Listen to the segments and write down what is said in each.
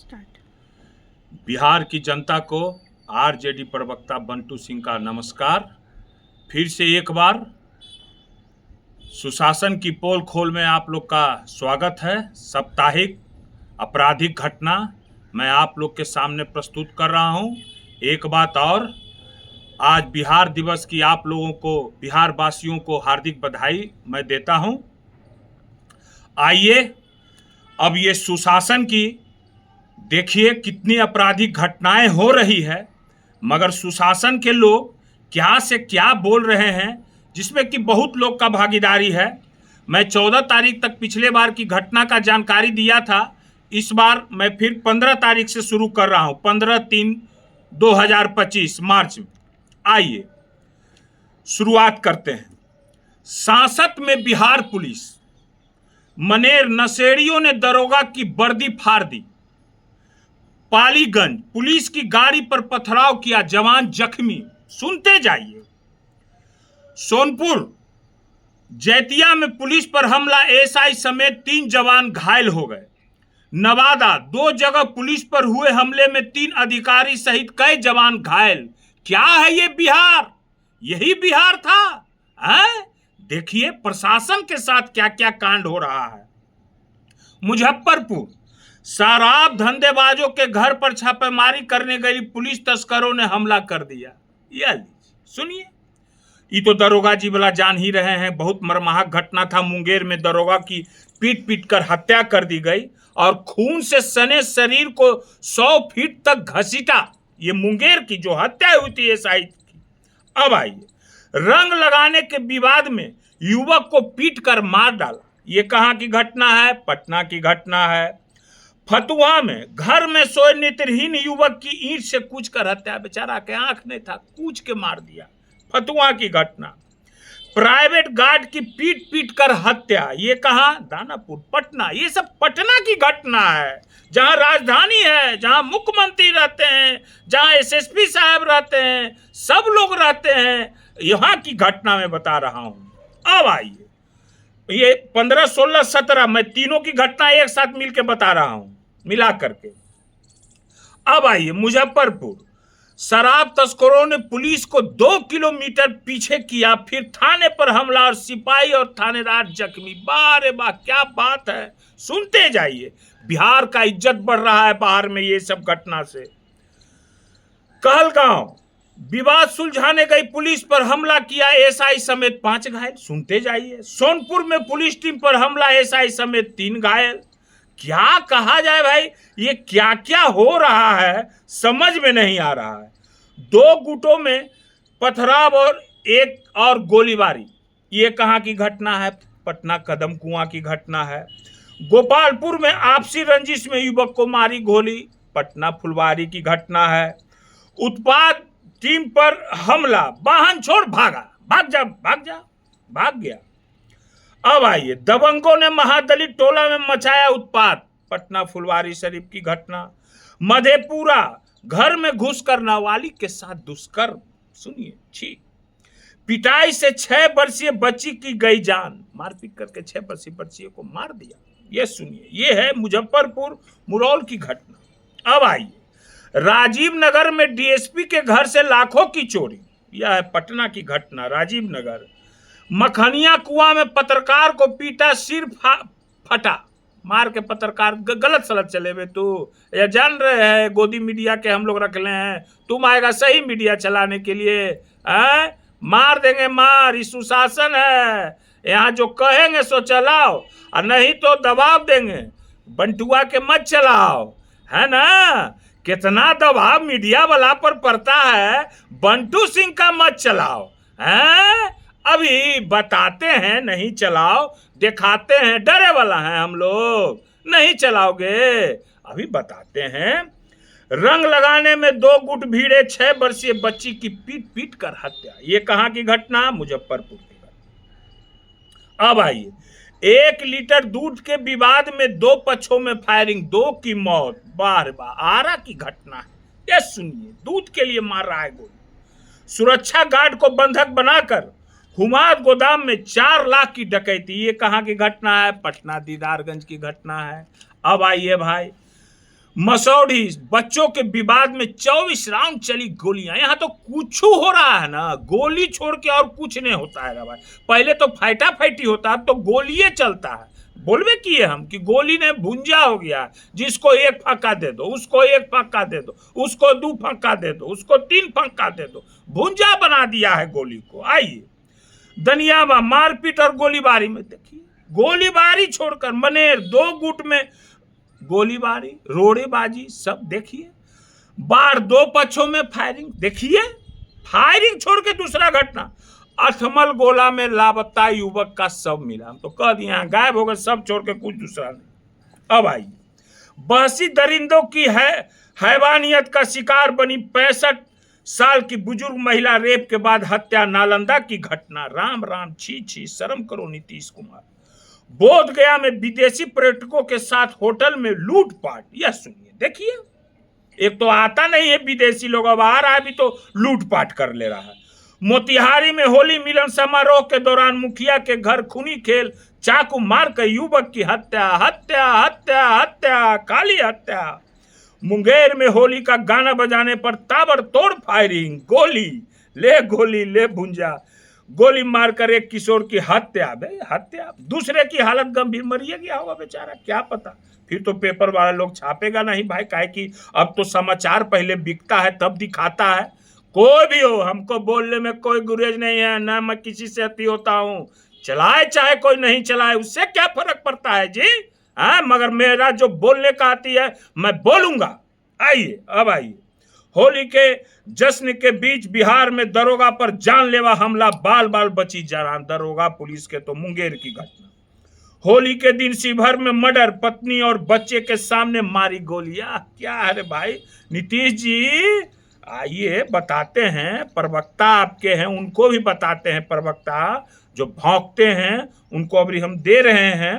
Start. Bihar की जनता को RJD प्रवक्ता बंटू सिंह का नमस्कार। फिर से एक बार सुशासन की पोल खोल में आप लोग का स्वागत है। साप्ताहिक आपराधिक घटना मैं आप लोग के सामने प्रस्तुत कर रहा हूं। एक बात और, आज बिहार दिवस की आप लोगों को, बिहार वासियों को हार्दिक बधाई मैं देता हूं। आइए अब ये सुशासन की देखिए कितनी आपराधिक घटनाएं हो रही है, मगर सुशासन के लोग क्या से क्या बोल रहे हैं, जिसमें कि बहुत लोग का भागीदारी है। मैं 14 तारीख तक पिछले बार की घटना का जानकारी दिया था। इस बार मैं फिर 15 तारीख से शुरू कर रहा हूं, 15/3/2025 मार्च में। आइए शुरुआत करते हैं। सांसत में बिहार पुलिस, मनेर नशेड़ियों ने दरोगा की वर्दी फाड़ दी। पालीगंज पुलिस की गाड़ी पर पथराव किया, जवान जख्मी। सुनते जाइए। सोनपुर जैतिया में पुलिस पर हमला, एसआई समेत 3 जवान घायल हो गए। नवादा 2 जगह पुलिस पर हुए हमले में 3 अधिकारी सहित कई जवान घायल। क्या है ये बिहार? यही बिहार था? हैं? देखिए प्रशासन के साथ क्या क्या कांड हो रहा है। मुजफ्फरपुर शराब धंधेबाजों के घर पर छापेमारी करने गई पुलिस, तस्करों ने हमला कर दिया। ये सुनिए, ये तो दरोगा जी वाला जान ही रहे हैं। बहुत मर्माहक घटना था। मुंगेर में दरोगा की पीट पीट कर हत्या कर दी गई और खून से सने शरीर को 100 फीट तक घसीटा। ये मुंगेर की जो हत्या हुई थी एसआई की। अब आइए, रंग लगाने के विवाद में युवक को पीट कर मार डाला। ये कहां की घटना है? पटना की घटना है। फतुहा में घर में सोए नेत्रहीन युवक की ईंट से कूच कर हत्या। बेचारा के आंख नहीं था, कूच के मार दिया। फतुहा की घटना। प्राइवेट गार्ड की पीट पीट कर हत्या। ये कहां? दानापुर, पटना। ये सब पटना की घटना है, जहां राजधानी है, जहां मुख्यमंत्री रहते हैं, जहां एसएसपी साहब रहते हैं, सब लोग रहते हैं। यहां की घटना मैं बता रहा हूं। अब आइए, ये 15, 16, 17 मैं तीनों की घटना एक साथ मिलकर बता रहा हूं, मिला करके। अब आइए, मुजफ्फरपुर शराब तस्करों ने पुलिस को 2 किलोमीटर पीछे किया, फिर थाने पर हमला और सिपाही और थानेदार जख्मी। वाह रे वाह, क्या बात है। सुनते जाइए। बिहार का इज्जत बढ़ रहा है बाहर में ये सब घटना से। कहलगांव विवाद सुलझाने गई पुलिस पर हमला किया, एसआई समेत 5 घायल। सुनते जाइए। सोनपुर में पुलिस टीम पर हमला, एसआई समेत 3 घायल। क्या कहा जाए भाई, ये क्या क्या हो रहा है समझ में नहीं आ रहा है। 2 गुटों में पथराव और एक और गोलीबारी। ये कहां की घटना है? पटना कदम कुआं की घटना है। गोपालपुर में आपसी रंजिश में युवक को मारी गोली। पटना फुलवारी की घटना है। उत्पाद टीम पर हमला, वाहन छोड़ भागा, भाग जा भाग जा, भाग गया। अब आइए, दबंगों ने महादलित टोला में मचाया उत्पात। पटना फुलवारी शरीफ की घटना। मधेपुरा घर में घुसकर नाबालिग के साथ दुष्कर्म। सुनिए, छी। पिटाई से 6 वर्षीय बच्ची की गई जान। मारपीट करके 6 वर्षीय बच्ची को मार दिया। ये सुनिए, ये है मुजफ्फरपुर मुरौल की घटना। अब आइए, राजीव नगर में डीएसपी के घर से लाखों की चोरी। यह है पटना की घटना, राजीव नगर। मखनिया कुआं में पत्रकार को पीटा, सिर फटा। मार के पत्रकार गलत सलत चले हुए। तू ये जान रहे हैं गोदी मीडिया के हम लोग रख ले हैं, तुम आएगा सही मीडिया चलाने के लिए? हैं? मार देंगे, मार। ये सुशासन है, यहाँ जो कहेंगे सो चलाओ, और नहीं तो दबाव देंगे। बंटुआ के मत चलाओ, है ना? कितना दबाव मीडिया वाला पर पड़ता है। बंटू सिंह का मत चलाओ, हैं? अभी बताते हैं, नहीं चलाओ, दिखाते हैं, डरे वाला है हम लोग, नहीं चलाओगे। अभी बताते हैं। रंग लगाने में 2 गुट भिड़े, 6 वर्षीय बच्ची की पीट पीट कर हत्या। ये कहां की घटना? मुजफ्फरपुर की घटना। अब आइए, 1 लीटर दूध के विवाद में 2 पक्षों में फायरिंग, 2 की मौत। बार बार आरा की घटना है। ये सुनिए, दूध के लिए मार रहा है गोली। सुरक्षा गार्ड को बंधक बनाकर हुमाद गोदाम में 4 लाख की डकैती। ये कहां की घटना है? पटना दीदारगंज की घटना है। अब आइए भाई, मसौढ़ी बच्चों के विवाद में 24 राउंड चली गोलियां। यहाँ तो कुछ हो रहा है ना, गोली छोड़ के और कुछ नहीं होता है भाई। पहले तो फाइटा फाइटी होता है, अब तो गोलियां चलता है। बोलवे किए हम कि गोली ने भुंजा हो गया, जिसको एक फक्का दे दो, उसको एक फक्का दे दो, उसको 2 फक्का दे दो, उसको 3 फक्का दे दो, भुंजा बना दिया है गोली को। आइए दनियावा मारपीट और गोलीबारी में देखिए, गोलीबारी छोड़कर मनेर 2 गुट में गोलीबारी, रोड़ेबाजी सब देखिए। बार 2 पक्षों में फायरिंग देखिए। फायरिंग छोड़ के दूसरा घटना, अथमल गोला में लापता युवक का शव मिला। हम तो कह दिए गायब हो गए, सब छोड़ के कुछ दूसरा नहीं। अब आइए, बहसी दरिंदों की हैवानियत का शिकार बनी 65 साल की बुजुर्ग महिला रेप के बाद हत्या। नालंदा की घटना। राम राम, छी छी, शर्म करो नीतीश कुमार। बोध गया में विदेशी पर्यटकों के साथ होटल में लूटपाट। यह सुनिए, देखिए, एक तो आता नहीं है विदेशी लोग, अब आ रहा है भी तो लूटपाट कर ले रहा है। मोतिहारी में होली मिलन समारोह के दौरान मुखिया के घर खूनी खेल, चाकू मार कर युवक की हत्या। हत्या हत्या हत्या, काली हत्या। मुंगेर में होली का गाना बजाने पर ताबड़तोड़ फायरिंग, गोली ले भुंजा, गोली मारकर एक किशोर की हत्या। हत्या, दूसरे की हालत गंभीर, मरिए गया होगा बेचारा, क्या पता। फिर तो पेपर वाला लोग छापेगा नहीं भाई, काहे कि अब तो समाचार पहले बिकता है तब दिखाता है। कोई भी हो, हमको बोलने में कोई गुरेज नहीं है, ना मैं किसी से अति होता हूँ। चलाए चाहे कोई नहीं चलाए, उससे क्या फर्क पड़ता है जी। हाँ, मगर मेरा जो बोलने का आती है मैं बोलूंगा। आइए, अब आइए, होली के जश्न के बीच बिहार में दरोगा पर जानलेवा हमला, बाल बाल बची जान। दरोगा पुलिस के तो मुंगेर की घटना। होली के दिन शिवहर में मर्डर, पत्नी और बच्चे के सामने मारी गोलियां। क्या है रे भाई नीतीश जी, आइए बताते हैं, प्रवक्ता आपके हैं, उनको भी बताते हैं। प्रवक्ता जो भौंकते हैं उनको अभी हम दे रहे हैं।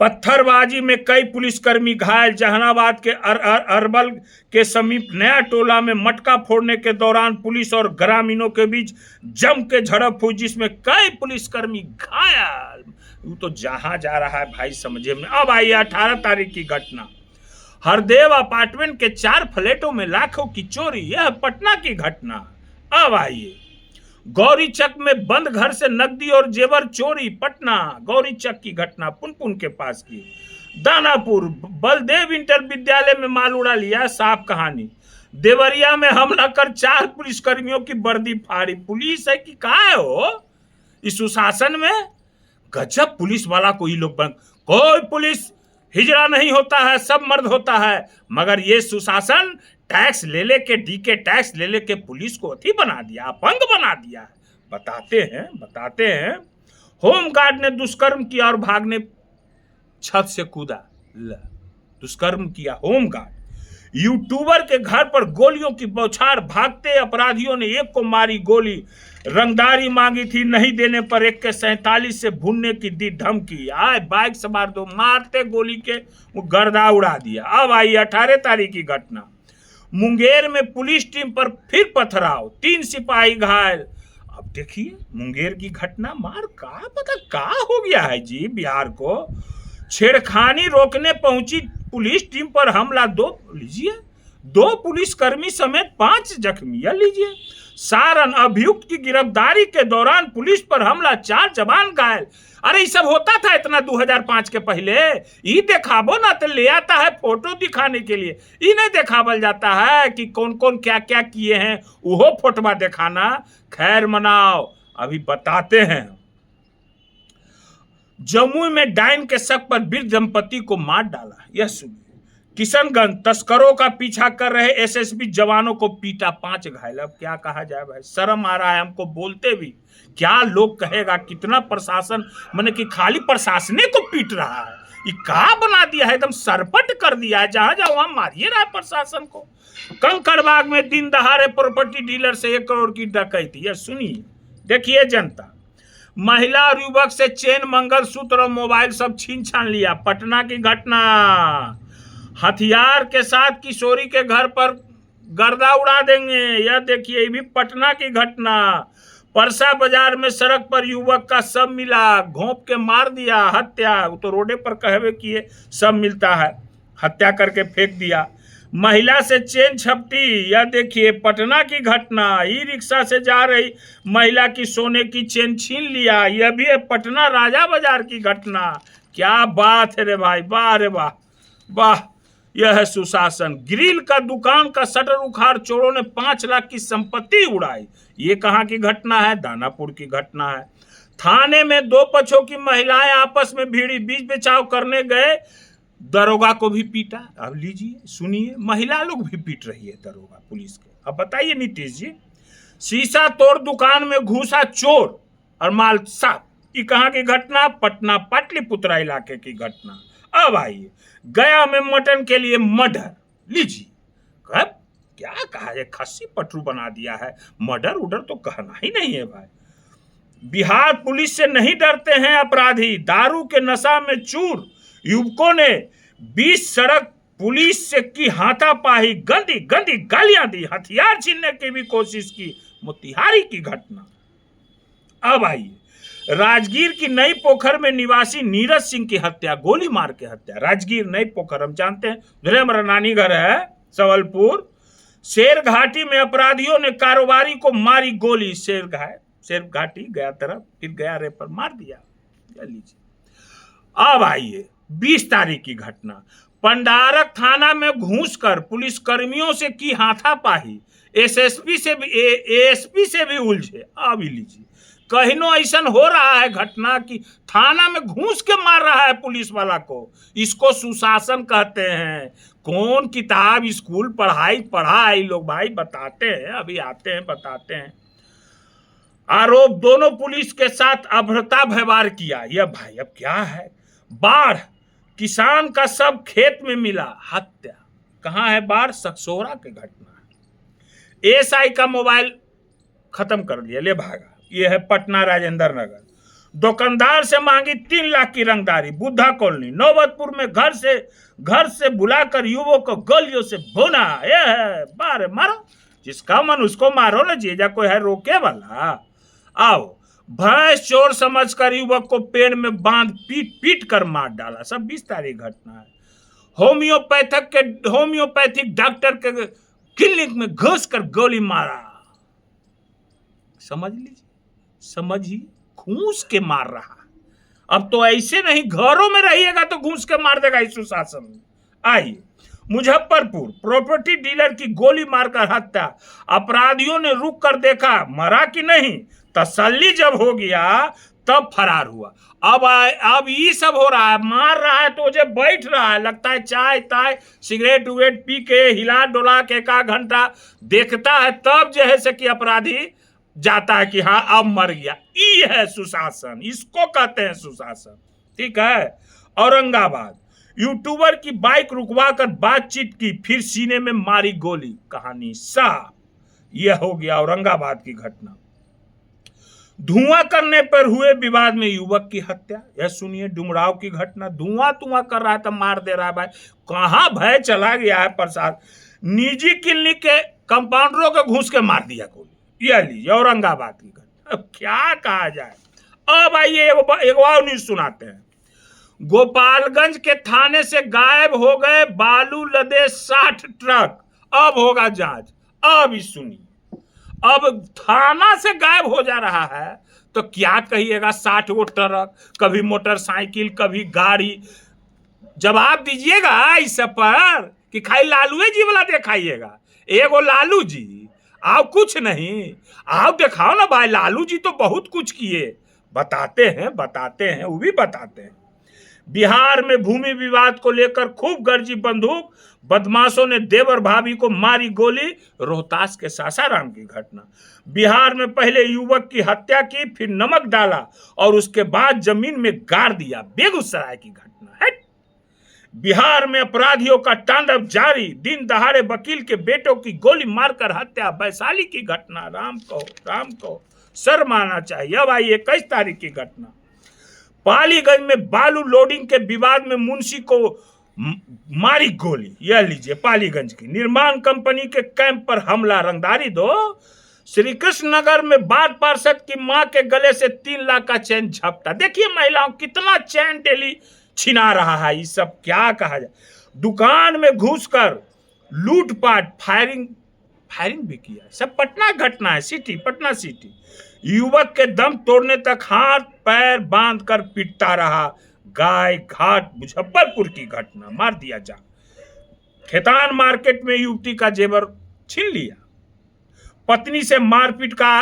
पत्थरबाजी में कई पुलिसकर्मी घायल। जहानाबाद के अरबल के समीप नया टोला में मटका फोड़ने के दौरान पुलिस और ग्रामीणों के बीच जम के झड़प हुई, जिसमें कई पुलिसकर्मी घायल। वो तो जहां जा रहा है भाई समझे में। अब आइए 18 तारीख की घटना। हरदेव अपार्टमेंट के 4 फ्लैटों में लाखों की चोरी, यह पटना की घटना। अब आइए, गौरीचक में बंद घर से नकदी और जेवर चोरी, पटना। गौरीचक की घटना पुनपुन के पास की। दानापुर बलदेव इंटर विद्यालय में माल उड़ा लिया, साफ कहानी। देवरिया में हमला कर 4 पुलिसकर्मियों की वर्दी फाड़ी। पुलिस है कि कहा है हो इस सुशासन में? गजब पुलिस वाला कोई लोग बन। कोई पुलिस हिजड़ा नहीं होता है, सब मर्द होता है। मगर ये सुशासन टैक्स ले लेके, डीके टैक्स ले लेके पुलिस को अथी बना दिया, अपंग बना दिया। बताते हैं। होमगार्ड ने दुष्कर्म किया और भागने छत से कूदा। दुष्कर्म किया होमगार्ड। यूट्यूबर के घर पर गोलियों की बौछार, भागते अपराधियों ने एक को मारी गोली। रंगदारी मांगी थी, नहीं देने पर एक के 47 से भूनने की दी धमकी। आए बाइक सवार 2 मारते गोली के वो गर्दा उड़ा दिया। अब आई 18 तारीख की घटना। मुंगेर में पुलिस टीम पर फिर पथराव, 3 सिपाही घायल। अब देखिए मुंगेर की घटना, मार का हो गया है जी बिहार को। छेड़खानी रोकने पहुंची पुलिस टीम पर हमला, 2 पुलिसकर्मी समेत 5 जख्मी। लीजिए, सारण अभियुक्त की गिरफ्तारी के दौरान पुलिस पर हमला, 4 जवान घायल। अरे ये सब होता था इतना 2005 के पहले? ये देखाबो ना तो ले आता है फोटो दिखाने के लिए, ये नहीं देखाबल जाता है कि कौन कौन क्या क्या किए हैं, वो फोटोवा दिखाना। खैर मनाओ, अभी बताते हैं। जमुई में डाइन के शक पर वृद्ध दंपति को मार डाला, यह सुनिए। किशनगंज तस्करों का पीछा कर रहे एसएसबी जवानों को पीटा, 5 घायल। अब क्या कहा जाए भाई, शर्म आ रहा है हमको बोलते भी। क्या लोग कहेगा, कितना प्रशासन, मैंने कि खाली प्रशासने को पीट रहा है। ये क्या बना दिया है, एकदम सरपट कर दिया है। जहां जाओ वहां मारिए रहा है प्रशासन को। कंकड़बाग में दिन दहाड़े प्रॉपर्टी डीलर से 1 करोड़ की डकैती। यह सुनिए, देखिए जनता। महिला और युवक से चेन, मंगलसूत्र और मोबाइल सब छीन छान लिया, पटना की घटना। हथियार के साथ किशोरी के घर पर गर्दा उड़ा देंगे, यह देखिए, ये भी पटना की घटना। परसा बाजार में सड़क पर युवक का शव मिला, घोंप के मार दिया, हत्या। वो तो रोडे पर कहवे किए सब मिलता है। हत्या करके फेंक दिया। महिला से चेन झपटी, यह देखिए पटना की घटना। ई रिक्शा से जा रही महिला की सोने की चेन छीन लिया। यह भी है पटना राजा बाजार की घटना। क्या बात है रे भाई, वाह रे वाह, वाह। यह है सुशासन। ग्रिल का दुकान का शटर उखाड़ चोरों ने 5 लाख की संपत्ति उड़ाई। ये कहाँ की घटना है? दानापुर की घटना है। थाने में 2 पक्षों की महिलाएं आपस में भिड़ी, बीच बचाव करने गए, दरोगा को भी पीटा। अब लीजिए सुनिए, महिला लोग भी पीट रही है दरोगा पुलिस के। अब बताइए नीतीश जी, शीशा तोड़ दुकान में घुसा चोर और माल साफ। ये कहाँ की घटना? पटना पाटलिपुत्रा इलाके की घटना। अब आइए, गया में मटन के लिए मर्डर। लीजिए, कब क्या कहा है, खस्सी पटरू बना दिया है। मर्डर उडर तो कहना ही नहीं है भाई। बिहार पुलिस से नहीं डरते हैं अपराधी, दारू के नशा में चूर युवकों ने 20 सड़क पुलिस से की हाथापाई, गंदी गंदी गालियां दी, हथियार छीनने की भी कोशिश की। मोतिहारी की घटना। अब आइए, राजगीर की नई पोखर में निवासी नीरज सिंह की हत्या, गोली मार के हत्या। राजगीर नई पोखर हम जानते हैं, उधर हमारा नानी घर है सवलपुर। शेर घाटी में अपराधियों ने कारोबारी को मारी गोली। शेर घाटी गया तरफ, फिर गया रे पर मार दिया। लीजिए, अब आइए 20 तारीख की घटना। पंडारक थाना में घुसकर पुलिस कर्मियों से की हाथापाई, एसएसपी से भी एएसपी से भी उलझे। अब लीजिए, कहीं ऐसा हो रहा है घटना कि थाना में घुस के मार रहा है पुलिस वाला को। इसको सुशासन कहते हैं। कौन किताब स्कूल पढ़ा है लोग भाई, बताते हैं, अभी आते हैं बताते हैं। आरोप, दोनों पुलिस के साथ अभद्रता व्यवहार किया। यह भाई अब क्या है? बाढ़, किसान का सब खेत में मिला, हत्या। कहां है बाढ़? सकसोरा की घटना है। एएसआई का मोबाइल खत्म कर लिया, ले भागा। यह है पटना राजेंद्र नगर। दुकानदार से मांगी 3 लाख की रंगदारी, बुद्धा कॉलोनी। नौबतपुर में घर से बुलाकर युवक को गोलियों से भुना। यह है बारे मारो, जिसका मन उसको मारो ना, जीजा कोई है रोके वाला। आओ, भैंस चोर समझकर युवक को पेड़ में बांध पीट कर मार डाला। सब 20 तारीख घटना है। होम्योपैथिक डॉक्टर के क्लिनिक में घुसकर गोली मारा। समझ लीजिए, समझिए, घूस के मार रहा। अब तो ऐसे नहीं, घरों में रहिएगा तो घूस के मार देगा इस सुशासन। आइए, मुजफ्फरपुर प्रॉपर्टी डीलर की गोली मारकर हत्या। अपराधियों ने रुक कर देखा, मरा कि नहीं। तसल्ली जब हो गया तब फरार हुआ। अब ये सब हो रहा है, मार रहा है तो जब बैठ रहा है, लगता है चाय ताय सिगरेट उगरेट पी के हिला डोला के 1 घंटा देखता है, तब जो है से कि अपराधी जाता है कि हाँ अब मर गया। ये है सुशासन, इसको कहते हैं सुशासन। ठीक है। औरंगाबाद, यूट्यूबर की बाइक रुकवाकर बातचीत की, फिर सीने में मारी गोली। कहानी साफ। यह हो गया औरंगाबाद की घटना। धुआं करने पर हुए विवाद में युवक की हत्या। यह सुनिए डुमराव की घटना। धुआं कर रहा था, मार दे रहा है भाई। कहां भय चला गया है प्रसाद। निजी क्लिनिक के कंपाउंडरों को घुस के मार दिया गोली। यह लीजिए औरंगाबाद की घटना। अब क्या कहा जाए। अब आइए एक और न्यूज सुनाते हैं। गोपालगंज के थाने से गायब हो गए बालू लदे 60 ट्रक। अब होगा जांच। अब ही सुनिए, अब थाना से गायब हो जा रहा है तो क्या कहिएगा। 60 वो ट्रक, कभी मोटरसाइकिल, कभी गाड़ी। जवाब दीजिएगा इस पर कि खाली लालू जी वाला दिखाइएगा। एगो लालू जी, आओ कुछ नहीं, आओ दिखाओ ना भाई। लालू जी तो बहुत कुछ किए, बताते हैं वो भी बताते हैं। बिहार में भूमि विवाद को लेकर खूब गरजी बंदूक, बदमाशों ने देवर भाभी को मारी गोली। रोहतास के सासाराम की घटना। बिहार में पहले युवक की हत्या की, फिर नमक डाला और उसके बाद जमीन में गाड़ दिया। बेगूसराय की घटना है। बिहार में अपराधियों का तांडव जारी, दिन दहाड़े वकील के बेटों की गोली मारकर हत्या। वैशाली की घटना। राम को सर माना चाहिए। अब आइए 21 तारीख की घटना। पालीगंज में बालू लोडिंग के विवाद में मुंशी को मारी गोली। यह लीजिए पालीगंज की। निर्माण कंपनी के कैंप पर हमला, रंगदारी दो। श्री कृष्ण नगर में बाढ़ पार्षद की मां के गले से 3 लाख का चैन झपटा। देखिए महिलाओं कितना चैन डेली छिना रहा है। ये सब क्या कहा जाए। दुकान में घुसकर लूटपाट, फायरिंग भी किया। सब पटना घटना है, सिटी, पटना सिटी। युवक के दम तोड़ने तक हाथ पैर बांधकर पीटता रहा। गाय घाट मुजफ्फरपुर की घटना, मार दिया जा। खेतान मार्केट में युवती का जेवर छीन लिया। पत्नी से मारपीट का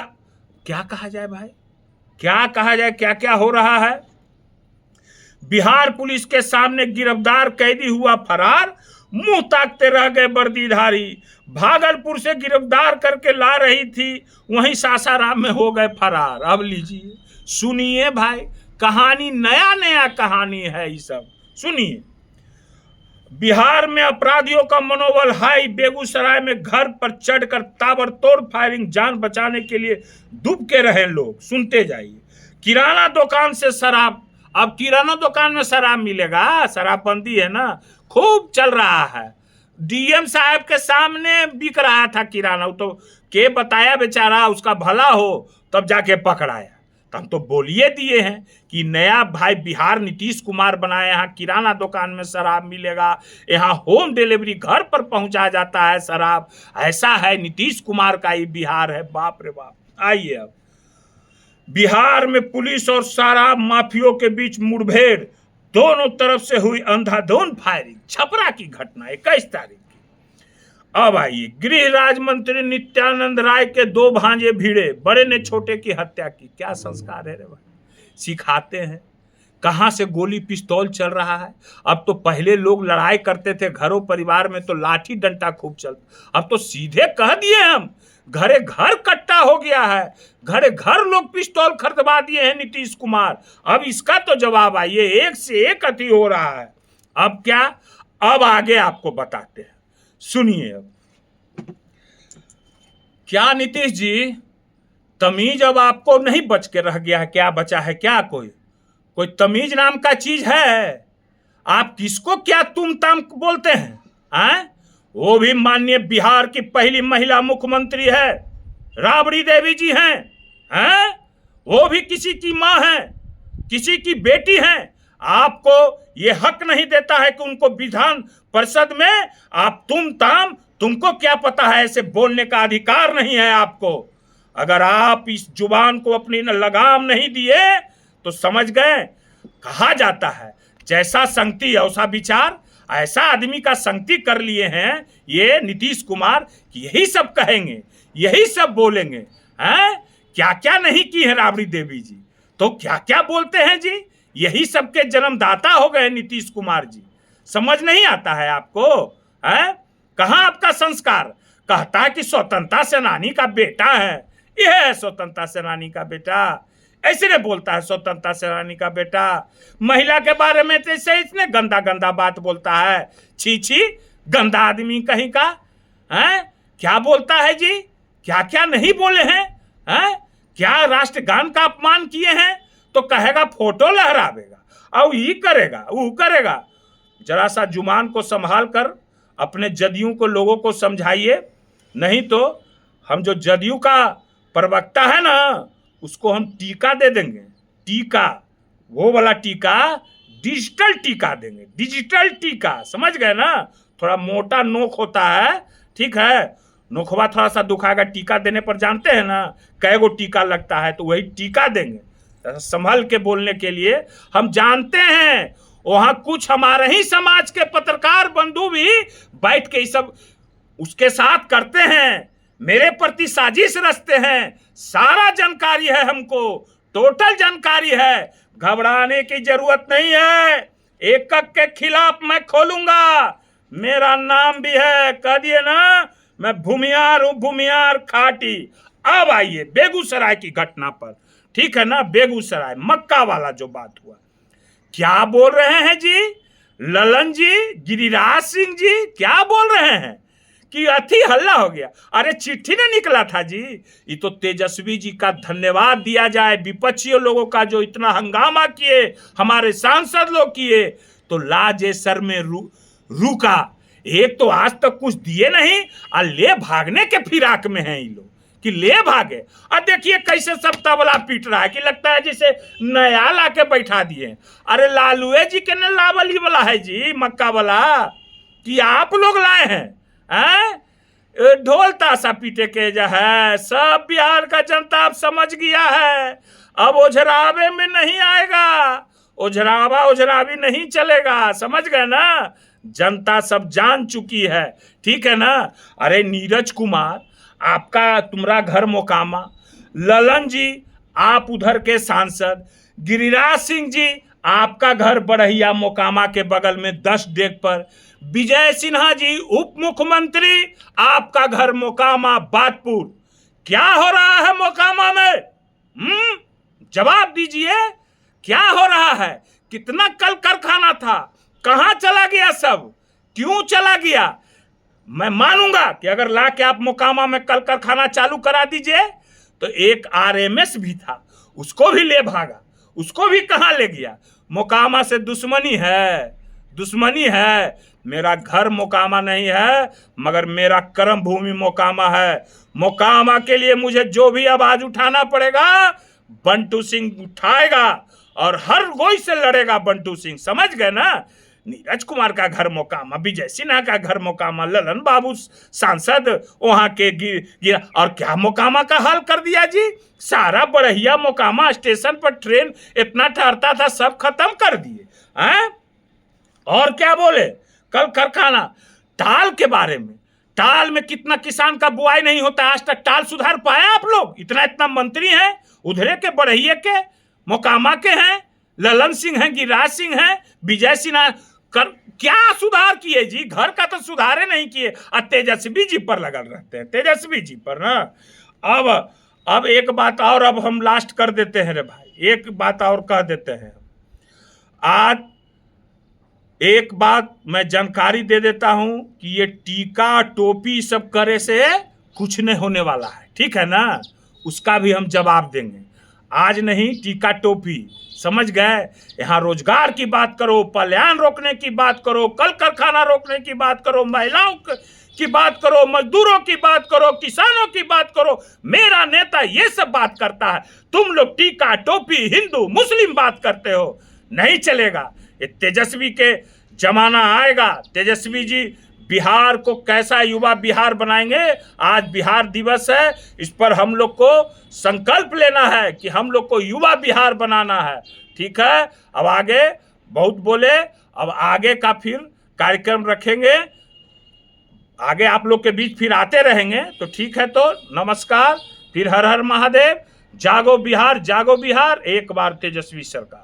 क्या कहा जाए भाई, क्या कहा जाए, क्या क्या हो रहा है। बिहार पुलिस के सामने गिरफ्तार कैदी हुआ फरार, मुंह ताकते रह गए वर्दीधारी। भागलपुर से गिरफ्तार करके ला रही थी, वहीं सासाराम में हो गए फरार। अब लीजिए सुनिए भाई, कहानी नया नया कहानी है ये सब, सुनिए। बिहार में अपराधियों का मनोबल हाई। बेगूसराय में घर पर चढ़कर ताबड़तोड़ फायरिंग, जान बचाने के लिए डूब के रहे लोग। सुनते जाइए। किराना दुकान से शराब, अब किराना दुकान में शराब मिलेगा, शराबबंदी है ना, खूब चल रहा है। डीएम साहब के सामने बिक रहा था किराना, तो के बताया बेचारा, उसका भला हो तब जाके पकड़ाया। हम तो बोलिए दिए हैं कि नया भाई बिहार नीतीश कुमार बनाए, यहाँ किराना दुकान में शराब मिलेगा, यहाँ होम डिलीवरी घर पर पहुंचा जाता है शराब। ऐसा है नीतीश कुमार का ही बिहार है, बाप रे बाप। आइए अब बिहार में पुलिस और शराब माफियों के बीच मुठभेड़, दोनों तरफ से हुई अंधाधुंध फायरिंग। छपरा की घटना 21 तारीख की। अब आइए, गृह राज्य मंत्री नित्यानंद राय के 2 भांजे भिड़े, बड़े ने छोटे की हत्या की। क्या संस्कार है रे भाई, सिखाते हैं। कहां से गोली पिस्तौल चल रहा है। अब तो पहले लोग लड़ाई करते थे घरों परिवार में तो लाठी डंडा खूब चलता, अब तो सीधे कह दिए हम, घरे घर कट्टा हो गया है, घरे घर लोग पिस्तौल खरीदवा दिए हैं नीतीश कुमार। अब इसका तो जवाब आइए, एक से एक अति हो रहा है। अब क्या, अब आगे आपको बताते हैं, सुनिए। अब क्या नीतीश जी, तमीज अब आपको नहीं बच के रह गया है, क्या बचा है क्या, कोई तमीज नाम का चीज है? आप किसको क्या तुम ताम बोलते हैं? वो भी माननीय बिहार की पहली महिला मुख्यमंत्री है, राबड़ी देवी जी हैं? वो भी किसी की मां है, किसी की बेटी हैं। आपको ये हक नहीं देता है कि उनको विधान परिषद में आप तुम ताम, तुमको क्या पता है, ऐसे बोलने का अधिकार नहीं है आपको। अगर आप इस जुबान को अपनी लगाम नहीं दिए तो समझ गए, कहा जाता है जैसा संगति वैसा विचार। ऐसा आदमी का संगति कर लिए हैं ये नीतीश कुमार कि यही सब कहेंगे, यही सब बोलेंगे। हैं, क्या क्या नहीं की है राबड़ी देवी जी, तो क्या क्या बोलते हैं जी। यही सबके जन्मदाता हो गए नीतीश कुमार जी। समझ नहीं आता है आपको? हैं, कहाँ आपका संस्कार? कहता है कि स्वतंत्रता सेनानी का बेटा है, यह है स्वतंत्रता सेनानी का बेटा। ऐसे ने बोलता है स्वतंत्रता सेनानी का बेटा। महिला के बारे में तो ऐसे इसने गंदा गंदा बात बोलता है। छी छी, गंदा आदमी कहीं का। हैं, क्या बोलता है जी, क्या क्या नहीं बोले हैं? क्या राष्ट्रगान का अपमान किए हैं तो कहेगा फोटो लहरावेगा और ये करेगा वो करेगा। जरा सा जुबान को संभाल कर अपने जदयू को लोगों को समझाइए, नहीं तो हम जो जदयू का प्रवक्ता है ना उसको हम टीका दे देंगे। टीका, वो वाला टीका, डिजिटल टीका देंगे, डिजिटल टीका, समझ गए ना। थोड़ा मोटा नोक होता है, ठीक है, नोखवा थोड़ा सा दुखाएगा। टीका देने पर जानते हैं ना कै गो टीका लगता है, तो वही टीका देंगे। संभल के बोलने के लिए हम जानते हैं वहां कुछ हमारे ही समाज के पत्रकार बंधु भी बैठ के ये सब उसके साथ करते हैं, मेरे प्रति साजिश रचते हैं। सारा जानकारी है हमको, टोटल जानकारी है, घबराने की जरूरत नहीं है। एकक के खिलाफ मैं खोलूंगा, मेरा नाम भी है, कह दिए ना, मैं भूमियार हूं, भूमियार खाटी। अब आइए बेगूसराय की घटना पर, ठीक है ना। बेगूसराय मक्का वाला जो बात हुआ, क्या बोल रहे हैं जी ललन जी, गिरिराज सिंह जी, क्या बोल रहे हैं कि अति हल्ला हो गया। अरे चिट्ठी ने निकला था जी, ये तो तेजस्वी जी का धन्यवाद दिया जाए, विपक्षी लोगों का जो इतना हंगामा किए, हमारे सांसद लोग किए, तो लाजे सर में रुका। एक तो आज तक कुछ दिए नहीं और ले भागने के फिराक में हैं ये लोग कि ले भागे। और देखिए कैसे सब तबला पीट रहा है कि लगता है जैसे नया ला के बैठा दिए। अरे लालूए जी के न लावल ही वाला है जी मक्का वाला, कि आप लोग लाए हैं? ढोल ताशा पीटे के जो है सब बिहार का जनता अब समझ गया है। अब ओझरावे में नहीं आएगा, ओझरावी नहीं चलेगा, समझ गए ना? जनता सब जान चुकी है, ठीक है ना? अरे नीरज कुमार आपका तुम्हारा घर मोकामा, ललन जी आप उधर के सांसद, गिरिराज सिंह जी आपका घर बड़हिया मोकामा के बगल में 10 डेग पर, विजय सिन्हा जी उप मुख्यमंत्री आपका घर मोकामा बादपुर। क्या हो रहा है मोकामा में? जवाब दीजिए, क्या हो रहा है? कितना कल कारखाना था, कहां चला गया सब, क्यों चला गया? मैं मानूंगा कि अगर ला के आप मोकामा में कल कारखाना चालू करा दीजिए तो एक आरएमएस भी था, उसको भी ले भागा, उसको भी कहां ले गया? मोकामा से दुश्मनी है। मेरा घर मोकामा नहीं है, मगर मेरा कर्म भूमि मोकामा है। मोकामा के लिए मुझे जो भी आवाज उठाना पड़ेगा बंटू सिंह उठाएगा और हर कोई से लड़ेगा बंटू सिंह, समझ गए ना? नीरज कुमार का घर मोकामा, विजय सिन्हा का घर मोकामा, ललन बाबू सांसद वहां के गिरा, और क्या मोकामा का हाल कर दिया जी? सारा बड़हिया मोकामा स्टेशन पर ट्रेन इतना ठहरता था सब खत्म कर दिए हैं। और क्या बोले? कल कारखाना टाल के बारे में, टाल में कितना किसान का बुआई नहीं होता, आज तक टाल सुधार पाया आप लोग? इतना मंत्री हैं, उधरे के बड़हिए के मोकामा के हैं, ललन सिंह हैं, गिरिराज सिंह हैं, विजय सिन्हा क्या सुधार किए जी? घर का तो सुधारे नहीं किए, और तेजस्वी जी पर लगल रहते हैं, तेजस्वी जी पर ना। अब एक बात और, अब हम लास्ट कर देते हैं रे भाई, एक बात और कह देते हैं। आज एक बात मैं जानकारी दे देता हूं कि ये टीका टोपी सब करे से कुछ नहीं होने वाला है, ठीक है ना? उसका भी हम जवाब देंगे। आज नहीं टीका टोपी, समझ गए? यहाँ रोजगार की बात करो, पलायन रोकने की बात करो, कल कारखाना रोकने की बात करो, महिलाओं की बात करो, मजदूरों की बात करो, किसानों की बात करो, मेरा नेता ये सब बात करता है। तुम लोग टीका टोपी हिंदू मुस्लिम बात करते हो, नहीं चलेगा। ये तेजस्वी के जमाना आएगा। तेजस्वी जी बिहार को कैसा युवा बिहार बनाएंगे। आज बिहार दिवस है, इस पर हम लोग को संकल्प लेना है कि हम लोग को युवा बिहार बनाना है, ठीक है? अब आगे बहुत बोले, अब आगे का फिर कार्यक्रम रखेंगे, आगे आप लोग के बीच फिर आते रहेंगे, तो ठीक है। तो नमस्कार, फिर हर हर महादेव। जागो बिहार, जागो बिहार, एक बार तेजस्वी सरकार।